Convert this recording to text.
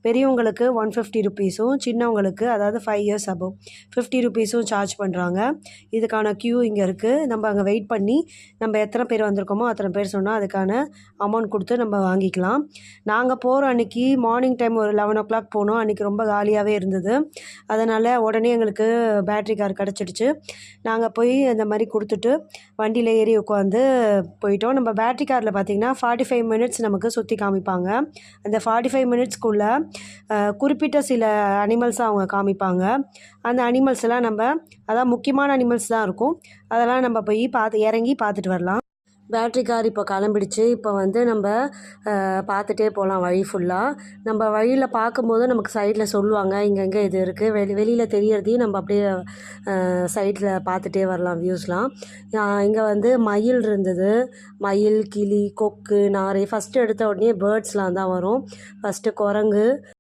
பெரியவங்களுக்கு 150 ருபீஸும், சின்னவங்களுக்கு அதாவது 5 years above 50 ருபீஸும் charge பண்ணுறாங்க. இதுக்கான க்யூ இங்கே இருக்குது. நம்ம அங்கே வெயிட் பண்ணி நம்ம எத்தனை பேர் வந்திருக்கோமோ அத்தனை பேர் சொன்னால் அதுக்கான அமௌண்ட் கொடுத்து நம்ம வாங்கிக்கலாம். நாங்கள் போகிற அன்றைக்கி மார்னிங் டைம் ஒரு 11 போனோம். அன்றைக்கி ரொம்ப காலியாகவே இருந்தது. அதனால் உடனே எங்களுக்கு பேட்ரி கார் கிடச்சிடுச்சு. நாங்கள் போய் இந்த மாதிரி கொடுத்துட்டு வண்டியில் ஏறி உட்காந்து போயிட்டோம். நம்ம பேட்ரி காரில் பார்த்திங்கன்னா 45 மினிட்ஸ் நமக்கு சுற்றி காமிப்பாங்க. அந்த 45 மினிட்ஸ்க்குள்ளே குறிப்பிட்ட சில அனிமல்ஸை அவங்க காமிப்பாங்க. அந்த அனிமல்ஸ் எல்லாம் நம்ம அதான் முக்கியமான அனிமல்ஸ் தான் இருக்கும். அதெல்லாம் நம்ம போய் இறங்கி பார்த்துட்டு வரலாம். பேட்ரி கார் இப்போ கிளம்பிடுச்சு. இப்போ வந்து நம்ம பார்த்துட்டே போகலாம் வழி ஃபுல்லாக. நம்ம வழியில் பார்க்கும்போது நமக்கு சைடில் சொல்லுவாங்க இங்கங்கே இது இருக்குது. வெளியில் தெரியறதையும் நம்ம அப்படியே சைடில் பார்த்துட்டே வரலாம் வியூஸ்லாம். இங்கே வந்து மயில் இருந்தது. மயில், கிளி, கொக்கு, நாரை. ஃபஸ்ட்டு எடுத்த உடனே பேர்ட்ஸ்லாம் தான் வரும். ஃபஸ்ட்டு குரங்கு,